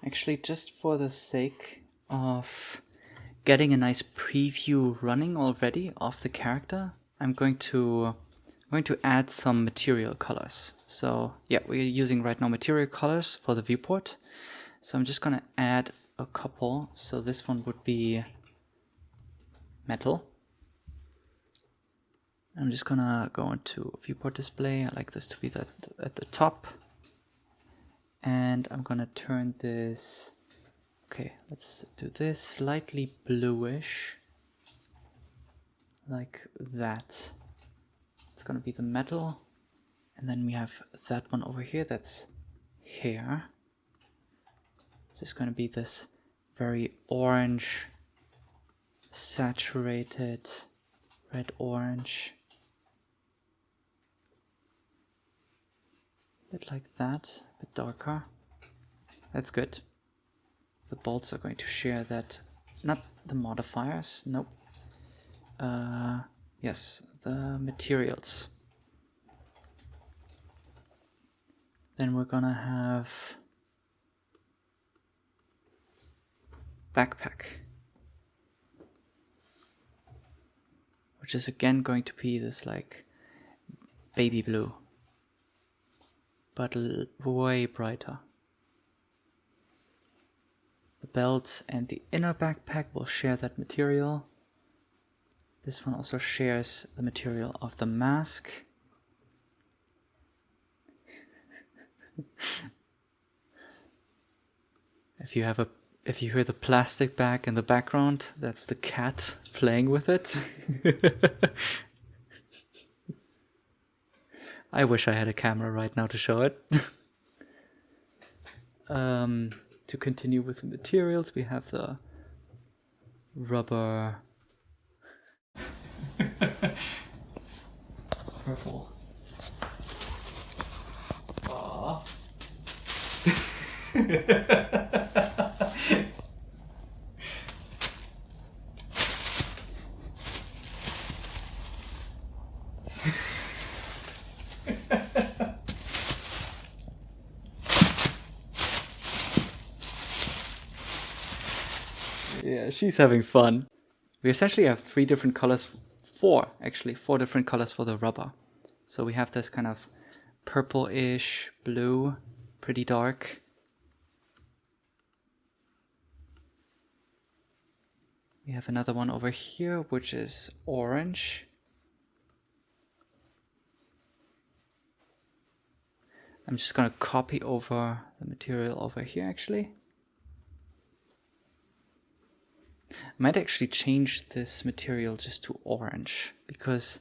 Actually, just for the sake of getting a nice preview running already of the character, I'm going to add some material colors. So yeah, we're using right now material colors for the viewport. So I'm just gonna add a couple. So this one would be metal. I'm just gonna go into viewport display. I like this to be at the top. And I'm gonna turn this, okay, let's do this slightly bluish, like that. It's gonna be the metal. And then we have that one over here, that's hair. So it's gonna be this very orange, saturated, red-orange. A bit like that, a bit darker. That's good. The bolts are going to share that, not the modifiers, nope. Yes, the materials. Then we're gonna have backpack, which is again going to be this like baby blue, but way brighter. The belt and the inner backpack will share that material. This one also shares the material of the mask. If you hear the plastic bag in the background, that's the cat playing with it. I wish I had a camera right now to show it. To continue with the materials, we have the rubber purple. Aww. Yeah, she's having fun. We essentially have four different colors for the rubber. So we have this kind of purple-ish blue, pretty dark. We have another one over here, which is orange. I'm just gonna copy over the material over here actually. I might actually change this material just to orange because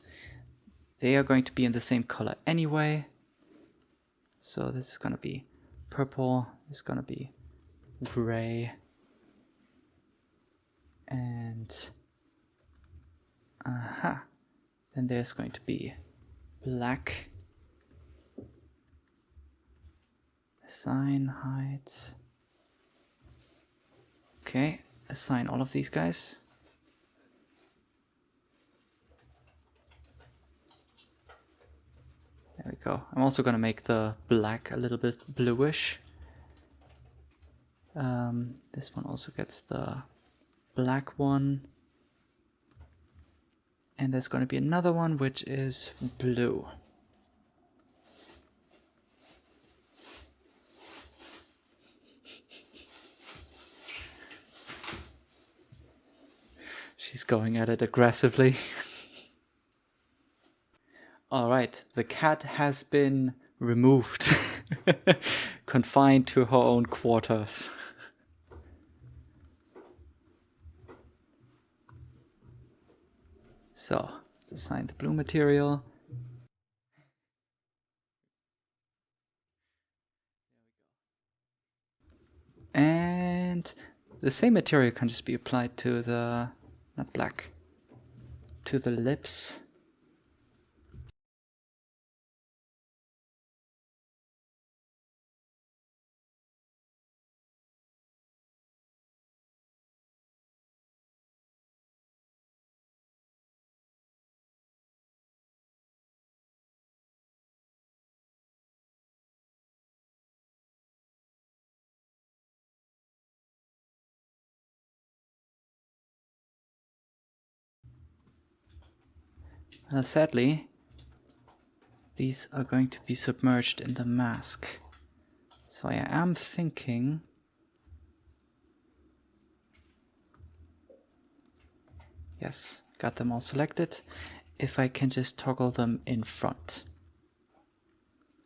they are going to be in the same color anyway. So this is gonna be purple, this is gonna be gray, and then there's going to be black. Assign height. Okay, assign all of these guys. There we go. I'm also gonna make the black a little bit bluish. This one also gets the black one. And there's gonna be another one which is blue. She's going at it aggressively. Alright, the cat has been removed. Confined to her own quarters. So, let's assign the blue material. And the same material can just be applied to the, not black, to the lips. Sadly, these are going to be submerged in the mask. So I am thinking... Yes, got them all selected. If I can just toggle them in front.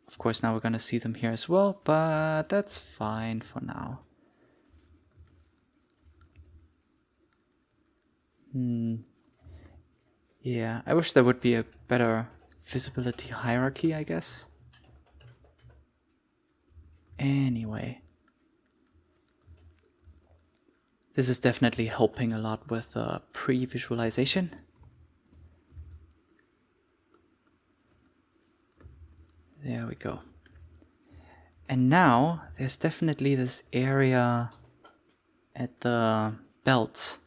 Of course, now we're going to see them here as well, but that's fine for now. Yeah, I wish there would be a better visibility hierarchy, I guess. Anyway. This is definitely helping a lot with pre-visualization. There we go. And now there's definitely this area at the belt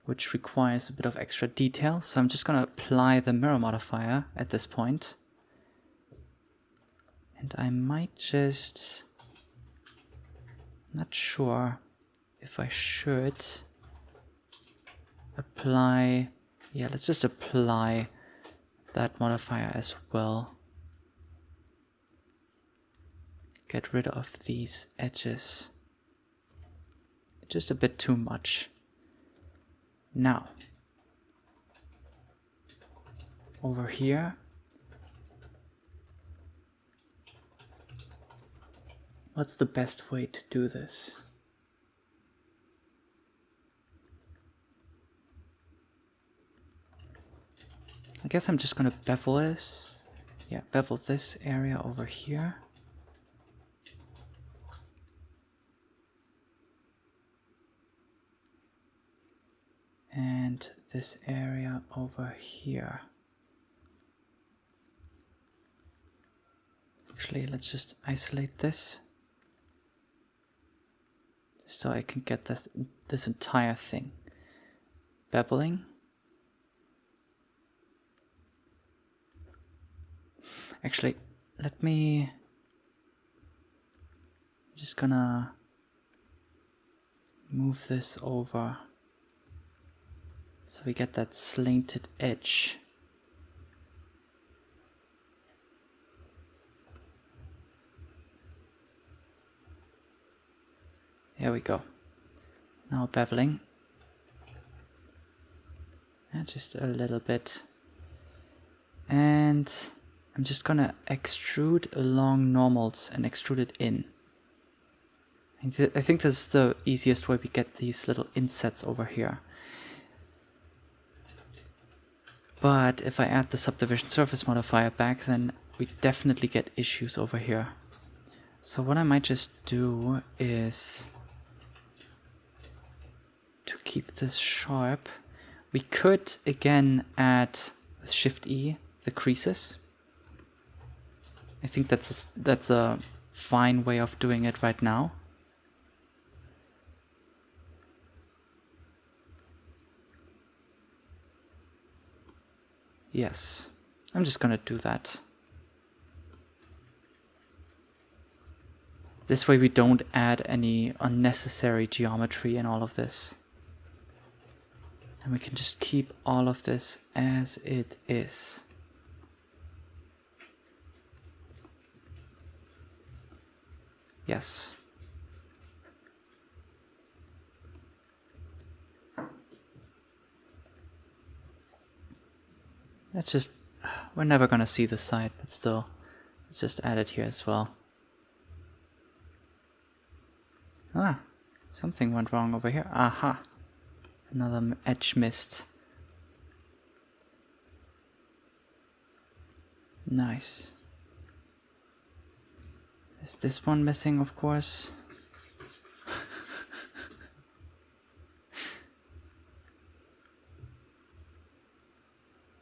which requires a bit of extra detail. So I'm just going to apply the mirror modifier at this point. And I might just... not sure if I should apply... yeah, let's just apply that modifier as well. Get rid of these edges. Just a bit too much. Now, over here, what's the best way to do this? I guess I'm just gonna bevel this. Yeah, bevel this area over here. And this area over here. Actually, let's just isolate this. Just so I can get this entire thing. Beveling. Actually, let me... I'm just gonna move this over. So we get that slanted edge. There we go. Now beveling. And just a little bit. And I'm just gonna extrude along normals and extrude it in. I think this is the easiest way we get these little insets over here. But if I add the subdivision surface modifier back, then we definitely get issues over here. So what I might just do is to keep this sharp. We could again add with Shift E the creases. I think that's a fine way of doing it right now. Yes, I'm just gonna do that. This way we don't add any unnecessary geometry in all of this. And we can just keep all of this as it is. Yes. Let's just... we're never gonna see the side, but still, let's just add it here as well. Ah, something went wrong over here. Aha! Another edge missed. Nice. Is this one missing, of course?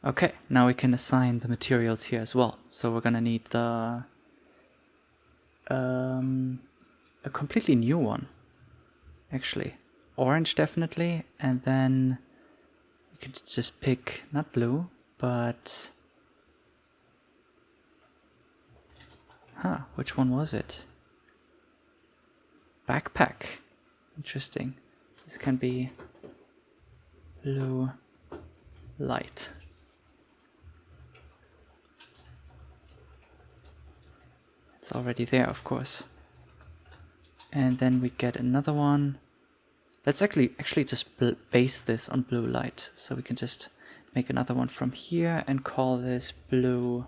Okay, now we can assign the materials here as well. So we're gonna need the a completely new one, actually. Orange definitely, and then we could just pick not blue, but which one was it? Backpack. Interesting. This can be blue light. It's already there, of course. And then we get another one. Let's actually just base this on blue light. So we can just make another one from here and call this blue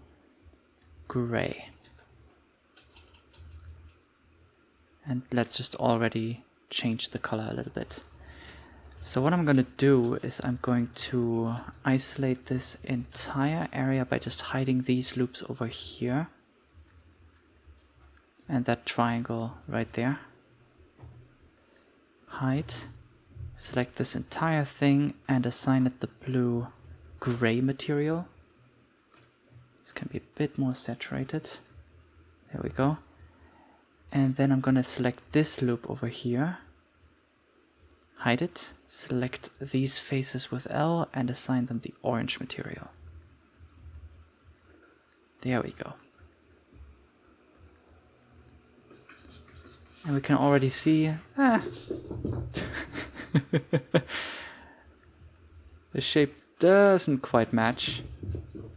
gray. And let's just already change the color a little bit. So what I'm going to do is I'm going to isolate this entire area by just hiding these loops over here. And that triangle right there. Hide. Select this entire thing and assign it the blue gray material. This can be a bit more saturated. There we go. And then I'm going to select this loop over here. Hide it. Select these faces with L and assign them the orange material. There we go. And we can already see the shape doesn't quite match.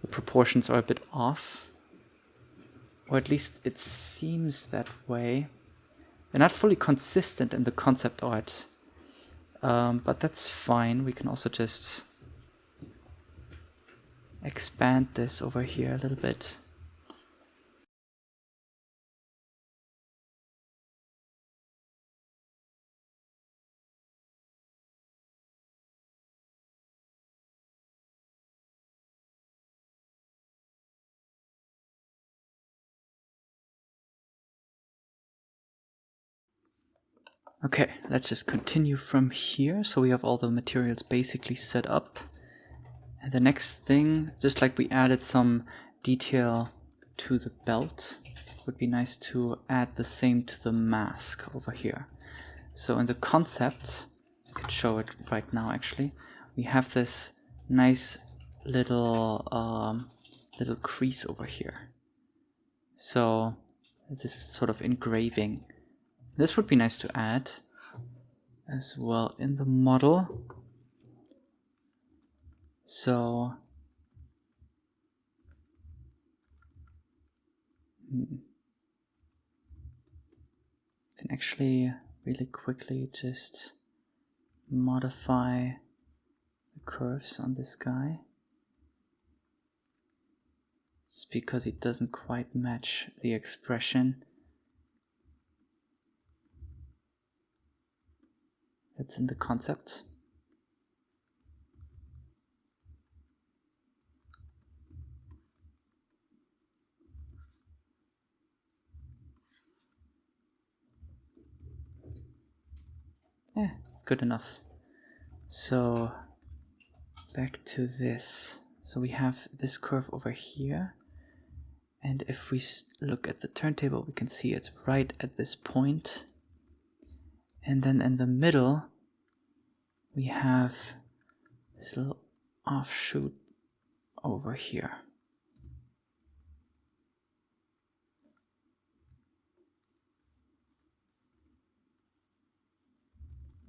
The proportions are a bit off. Or at least it seems that way. They're not fully consistent in the concept art. But that's fine. We can also just expand this over here a little bit. Okay, let's just continue from here. So we have all the materials basically set up. And the next thing, just like we added some detail to the belt, would be nice to add the same to the mask over here. So in the concept, I could show it right now actually, we have this nice little little crease over here. So this sort of engraving. This would be nice to add as well in the model. So can actually really quickly just modify the curves on this guy. Just because it doesn't quite match the expression that's in the concept. Yeah, it's good enough. So back to this. So we have this curve over here. And if we look at the turntable, we can see it's right at this point. And then in the middle, we have this little offshoot over here.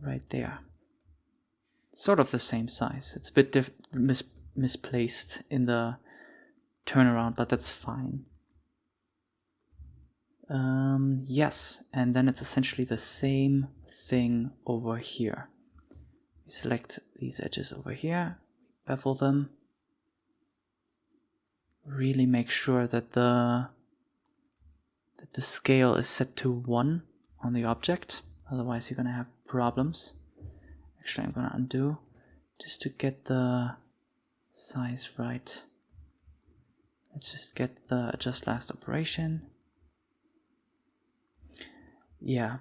Right there. Sort of the same size. It's a bit misplaced in the turnaround, but that's fine. Yes, and then it's essentially the same thing over here. We select these edges over here, bevel them. Really make sure that the scale is set to 1 on the object, otherwise you're gonna have problems. Actually, I'm gonna undo just to get the size right. Let's just get the adjust last operation. Yeah.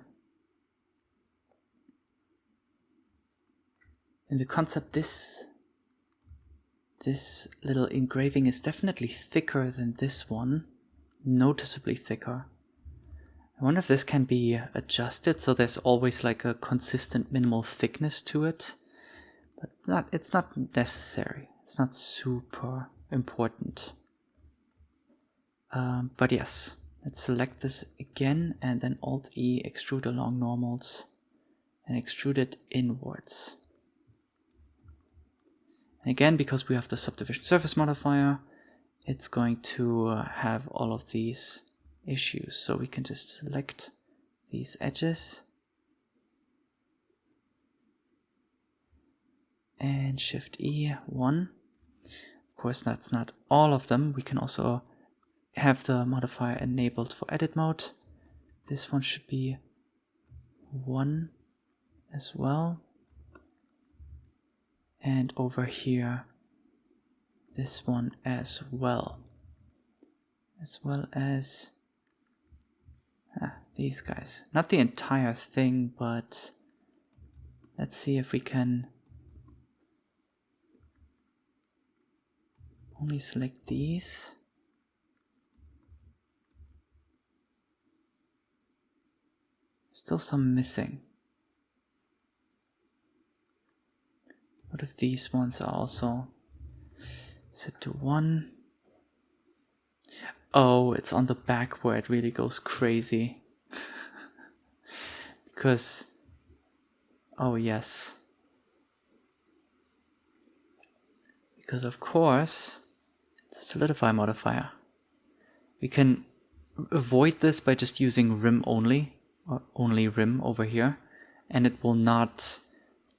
In the concept, this little engraving is definitely thicker than this one, noticeably thicker. I wonder if this can be adjusted so there's always like a consistent minimal thickness to it, but it's not necessary. It's not super important. But yes, let's select this again and then Alt-E, extrude along normals and extrude it inwards. And again, because we have the subdivision surface modifier, it's going to have all of these issues. So we can just select these edges and Shift E, 1. Of course, that's not all of them. We can also have the modifier enabled for edit mode. This one should be 1 as well. And over here, this one as well. As well as these guys. Not the entire thing, but let's see if we can only select these. Still some missing. What if these ones are also set to 1? Oh, it's on the back where it really goes crazy. Because, oh yes. Because of course, it's a solidify modifier. We can avoid this by just using rim only, or only rim over here, and it will not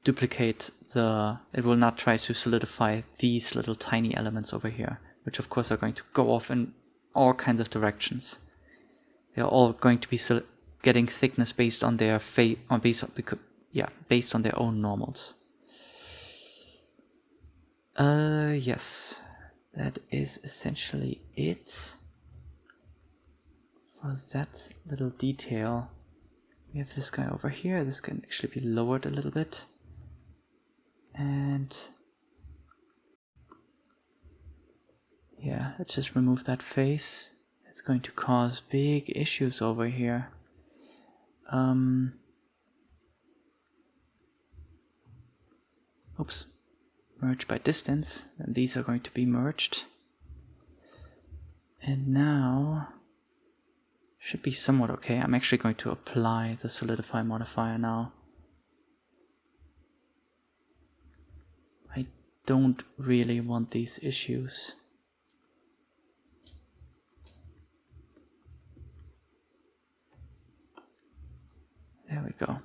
duplicate it will not try to solidify these little tiny elements over here, which of course are going to go off in all kinds of directions. They're all going to be getting thickness based on their based on their own normals. Yes, that is essentially it for that little detail. We have this guy over here. This can actually be lowered a little bit. And yeah, let's just remove that face. It's going to cause big issues over here. Oops. Merge by distance. And these are going to be merged. And now should be somewhat okay. I'm actually going to apply the solidify modifier now. I don't really want these issues. There we go.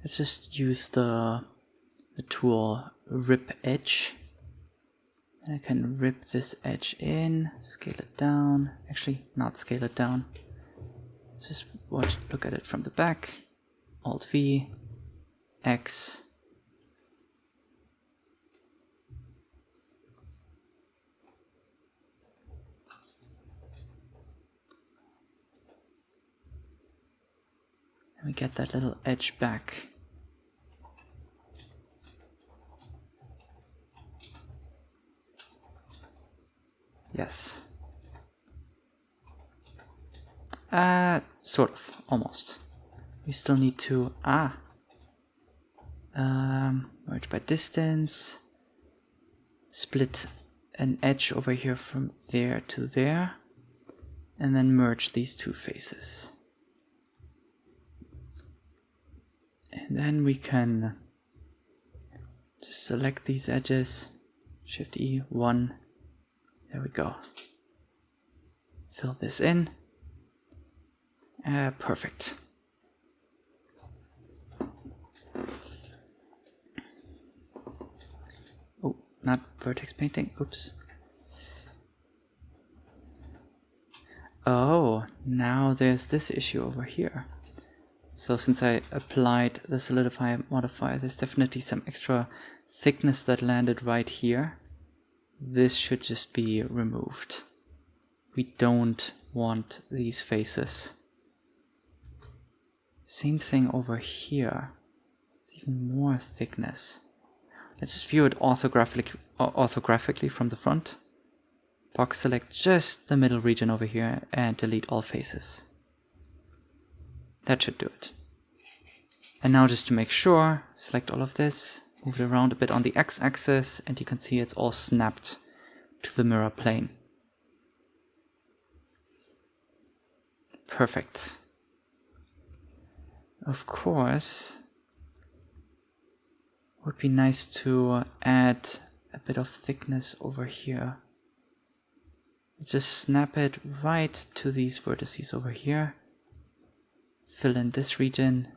Let's just use the tool rip edge. And I can rip this edge in, scale it down. Actually, not scale it down. Just look at it from the back. Alt V, X. And we get that little edge back. Yes. Sort of, almost. We still need to, merge by distance, split an edge over here from there to there, and then merge these two faces. And then we can just select these edges, Shift E, 1, there we go. Fill this in. Perfect. Oh, not vertex painting, oops. Oh, now there's this issue over here. So since I applied the solidify modifier, there's definitely some extra thickness that landed right here. This should just be removed. We don't want these faces. Same thing over here. Even more thickness. Let's just view it orthographically from the front. Box select just the middle region over here and delete all faces. That should do it. And now just to make sure, select all of this, Move it around a bit on the x-axis, and you can see it's all snapped to the mirror plane. Perfect. Of course, it would be nice to add a bit of thickness over here. Just snap it right to these vertices over here. Fill in this region.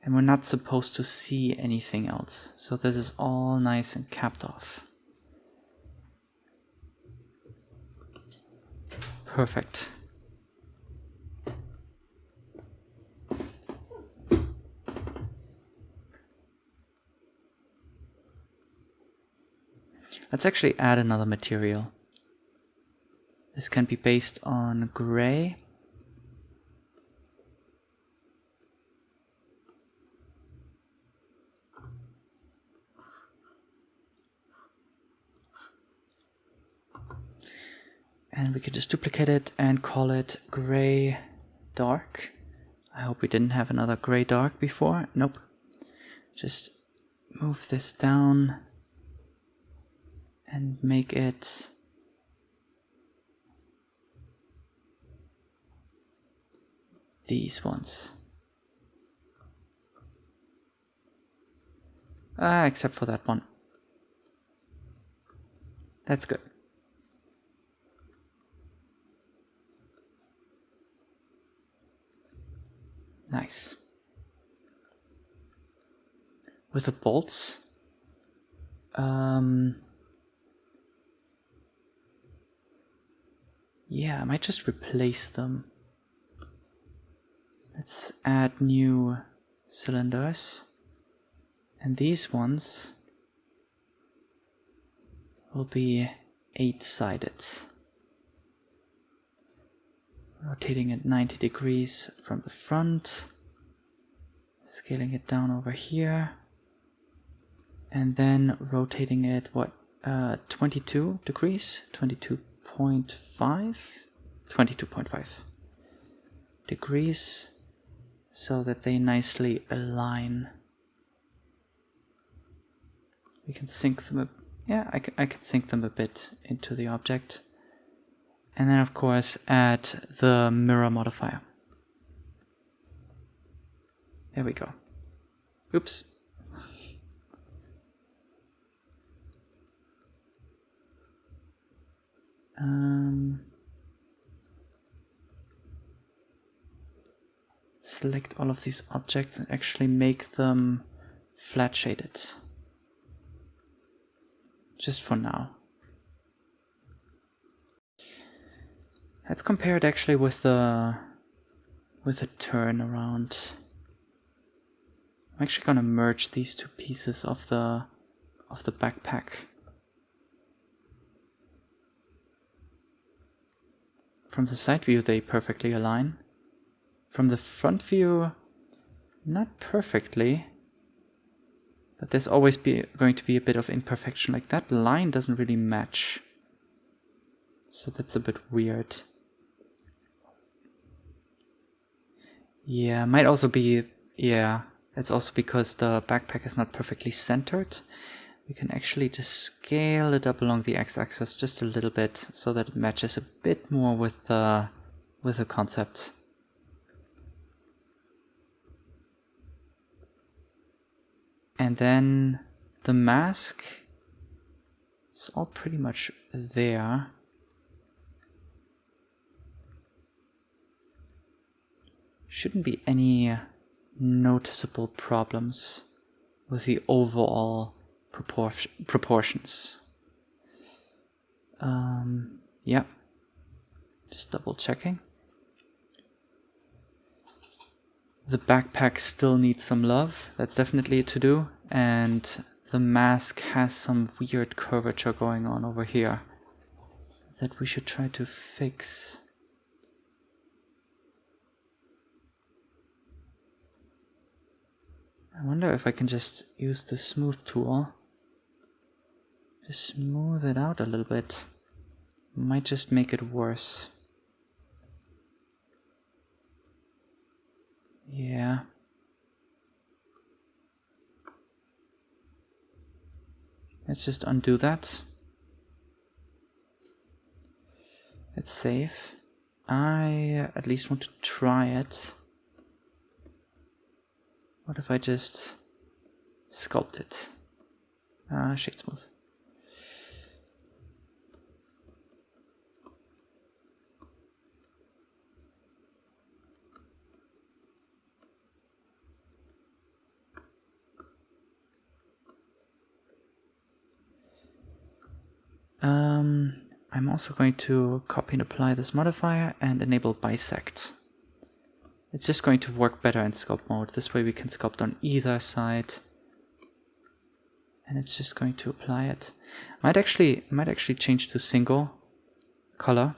And we're not supposed to see anything else. So this is all nice and capped off. Perfect. Let's actually add another material. This can be based on gray. And we could just duplicate it and call it gray dark. I hope we didn't have another gray dark before. Nope. Just move this down and make it these ones. Except for that one. That's good. Nice. With the bolts, yeah, I might just replace them. Let's add new cylinders, and these ones will be 8-sided. Rotating it 90 degrees from the front, scaling it down over here, and then rotating it, 22 degrees? 22.5 degrees, so that they nicely align. We can sink them, I can sink them a bit into the object. And then of course add the mirror modifier. There we go. Oops. Select all of these objects and actually make them flat shaded. Just for now. Let's compare it actually with the turn around. I'm actually gonna merge these two pieces of the backpack. From the side view they perfectly align. From the front view, not perfectly. But there's always going to be a bit of imperfection. Like that line doesn't really match. So that's a bit weird. Yeah, might also be, it's also because the backpack is not perfectly centered. We can actually just scale it up along the x-axis just a little bit so that it matches a bit more with the concept. And then the mask is all pretty much there. Shouldn't be any noticeable problems with the overall proportions. Yeah, just double checking. The backpack still needs some love, that's definitely a to-do, and the mask has some weird curvature going on over here that we should try to fix. I wonder if I can just use the smooth tool. Just smooth it out a little bit. Might just make it worse. Yeah. Let's just undo that. Let's save. I at least want to try it. What if I just sculpt it? Shade smooth. I'm also going to copy and apply this modifier and enable bisect. It's just going to work better in sculpt mode. This way we can sculpt on either side. And it's just going to apply it. Might actually change to single color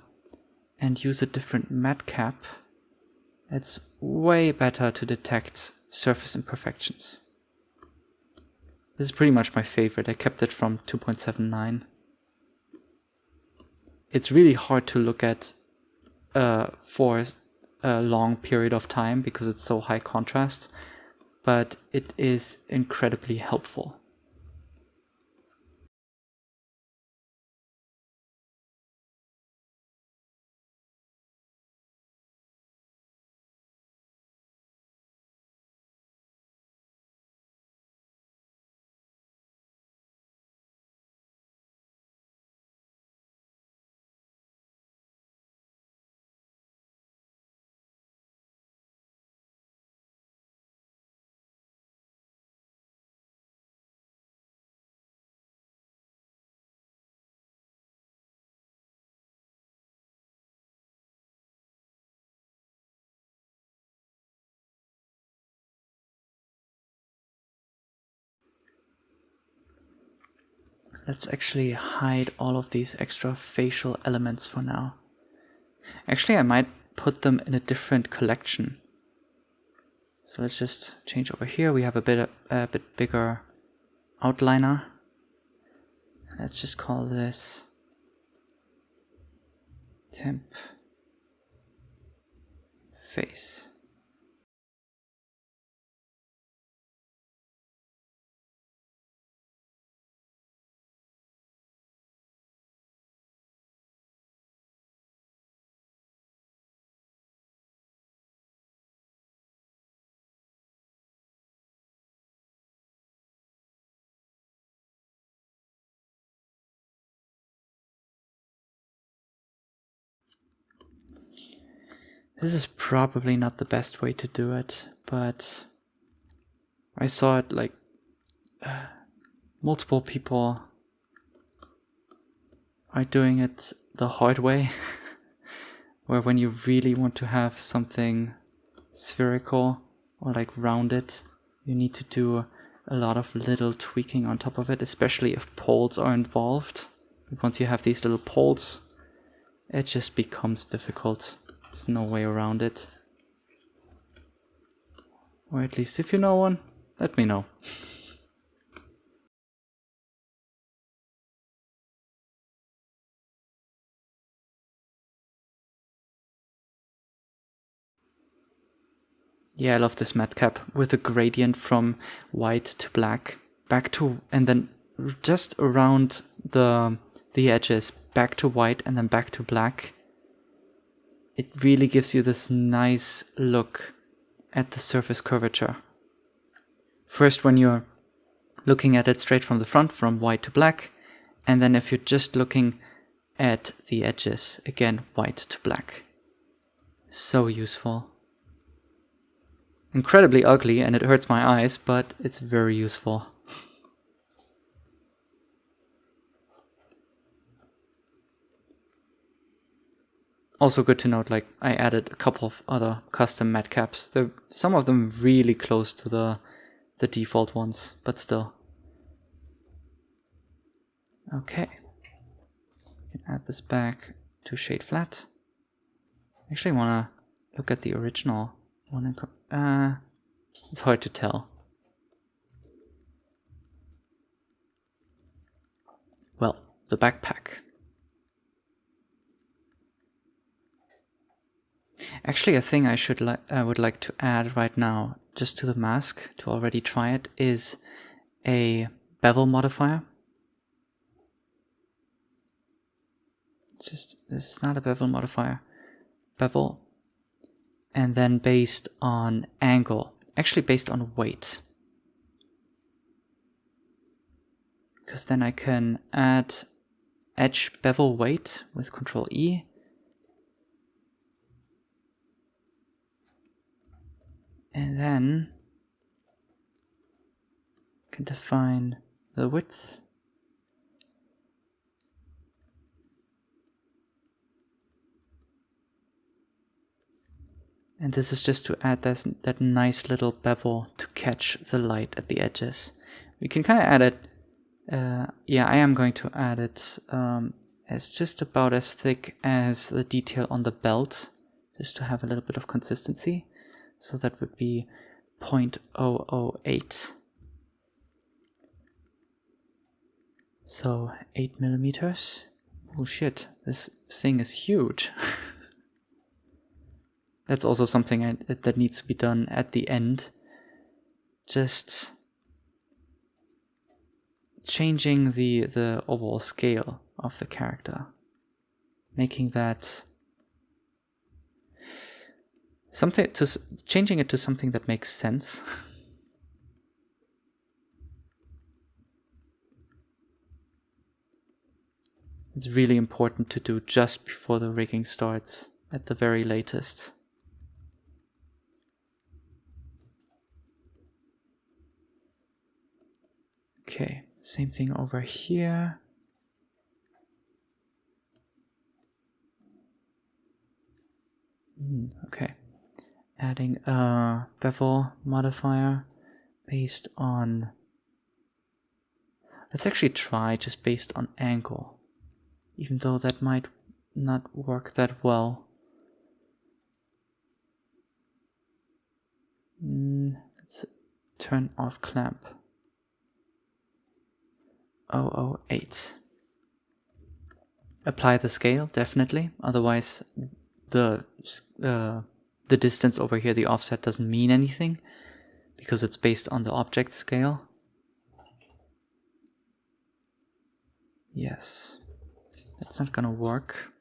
and use a different matte cap. It's way better to detect surface imperfections. This is pretty much my favorite. I kept it from 2.79. It's really hard to look at for a long period of time because it's so high contrast, but it is incredibly helpful. Let's actually hide all of these extra facial elements for now. Actually, I might put them in a different collection. So let's just change over here. We have a bit bigger outliner. Let's just call this temp face. This is probably not the best way to do it, but I saw it like multiple people are doing it the hard way, where when you really want to have something spherical or like rounded, you need to do a lot of little tweaking on top of it, especially if poles are involved. Once you have these little poles, it just becomes difficult. There's no way around it. Or at least if you know one, let me know. Yeah, I love this matte cap with a gradient from white to black, back to, and then just around the edges, back to white and then back to black. It really gives you this nice look at the surface curvature. First, when you're looking at it straight from the front, from white to black, and then if you're just looking at the edges, again, white to black. So useful. Incredibly ugly, and it hurts my eyes, but it's very useful. Also good to note, like, I added a couple of other custom matte caps. Some of them really close to the default ones, but still. Okay. We can add this back to shade flat. Actually, I want to look at the original one. It's hard to tell. Well, the backpack. Actually, a thing I would like to add right now, just to the mask, to already try it, is a bevel modifier. This is not a bevel modifier. Bevel, and then based on angle, actually based on weight. Because then I can add edge bevel weight with Control E. And then I can define the width. And this is just to add that nice little bevel to catch the light at the edges. We can kind of add it, yeah, I am going to add it as just about as thick as the detail on the belt, just to have a little bit of consistency. So that would be 0.008. So 8 millimeters. Oh shit, this thing is huge. That's also something that needs to be done at the end. Just changing the overall scale of the character. Making that changing it to something that makes sense. It's really important to do just before the rigging starts, at the very latest. Okay, same thing over here. Okay, adding a bevel modifier based on... Let's actually try just based on angle, even though that might not work that well. Let's turn off clamp. 0.008. Apply the scale, definitely, otherwise the distance over here, the offset, doesn't mean anything because it's based on the object scale. Yes, that's not gonna work.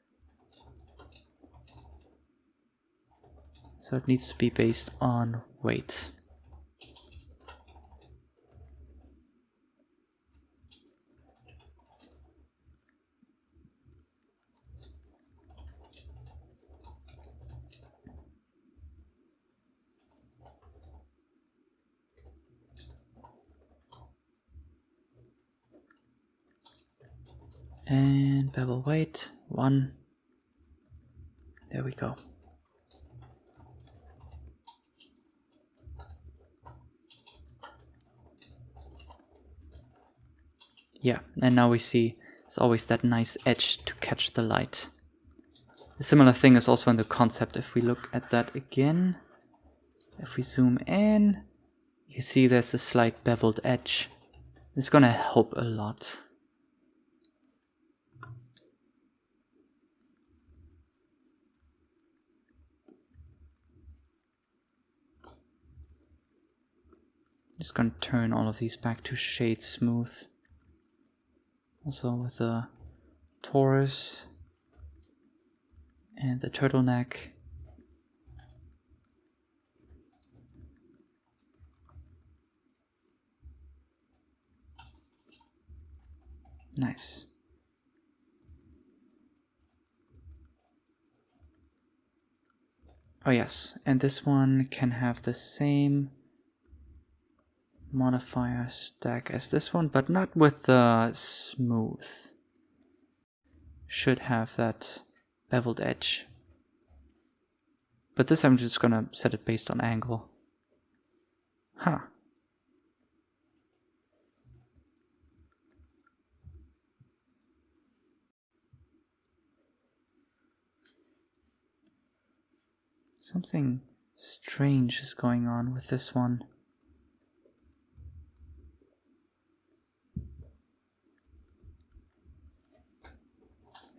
So it needs to be based on weight. And bevel weight 1. There we go. Yeah, and now we see there's always that nice edge to catch the light. A similar thing is also in the concept. If we look at that again, if we zoom in, you can see there's a slight beveled edge. It's gonna help a lot. Just gonna turn all of these back to shade smooth. Also with the Taurus and the turtleneck. Nice. Oh yes, and this one can have the same modifier stack as this one, but not with the smooth. Should have that beveled edge. But this I'm just gonna set it based on angle. Huh. Something strange is going on with this one.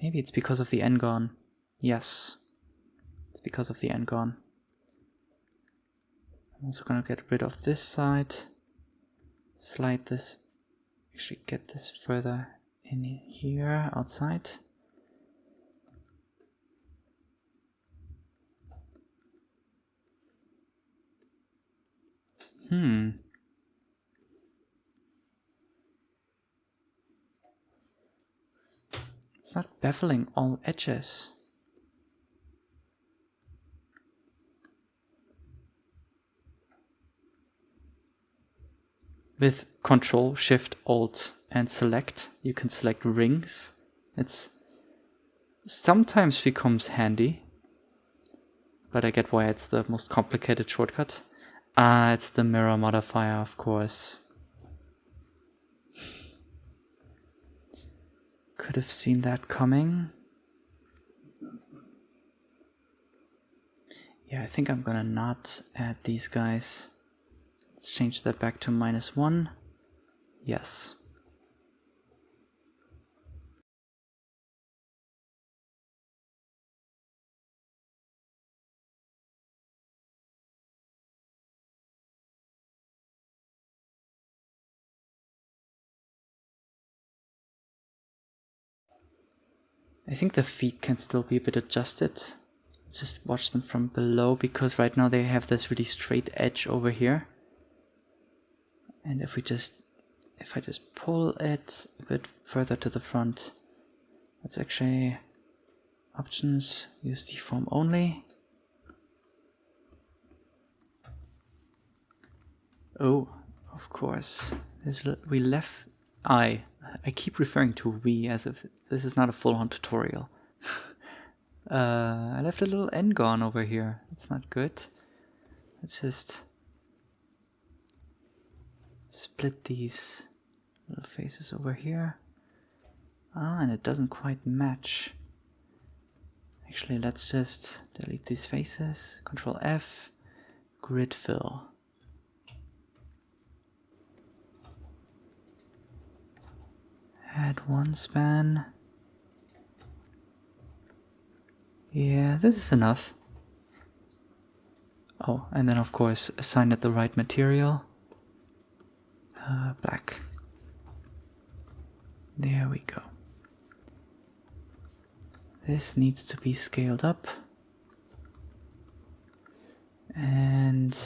Maybe it's because of the Engon. Yes. It's because of the n-gon. I'm also gonna get rid of this side. Slide this, actually get this further in here, outside. It's not beveling all edges. With Control, Shift, Alt, and Select, you can select rings. It's sometimes becomes handy, but I get why it's the most complicated shortcut. It's the mirror modifier, of course. Could have seen that coming. Yeah, I think I'm gonna not add these guys. Let's change that back to -1. Yes. I think the feet can still be a bit adjusted. Just watch them from below, because right now they have this really straight edge over here. And if I just pull it a bit further to the front, let's actually options, use deform only. Oh, of course. We left I keep referring to we as if this is not a full-on tutorial. I left a little n-gon over here. It's not good. Let's just split these little faces over here. And it doesn't quite match. Actually, let's just delete these faces. Control F, grid fill. Add one span. Yeah, this is enough. Oh, and then of course assign it the right material. Black. There we go. This needs to be scaled up. And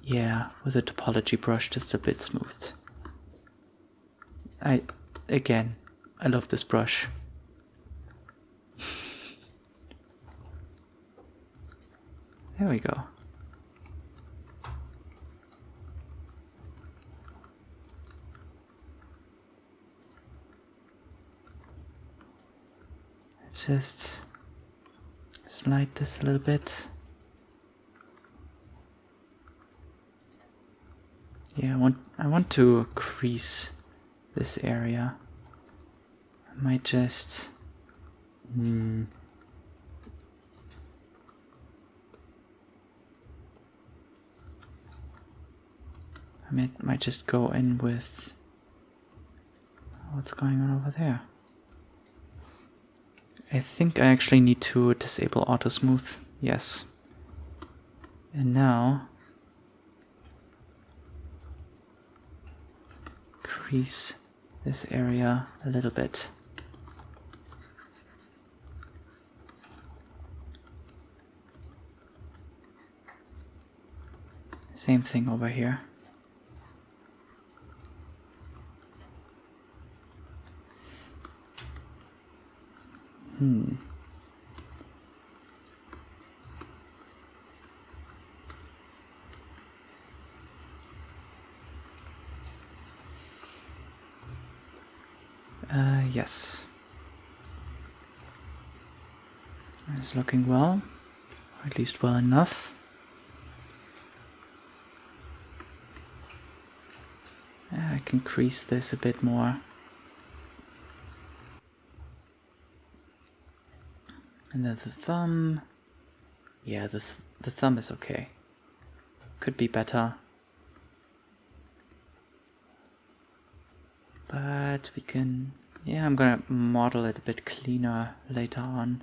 yeah, with a topology brush just a bit smoothed. Again, I love this brush. There we go. Let's just slide this a little bit. Yeah, I want to crease this area. I might just might just go in with what's going on over there. I think I actually need to disable auto smooth. Yes. And now crease this area a little bit. Same thing over here. Yes. It's looking well, or at least well enough. I can crease this a bit more. And then the thumb. Yeah, the thumb is okay. Could be better. But we can... Yeah, I'm gonna model it a bit cleaner later on.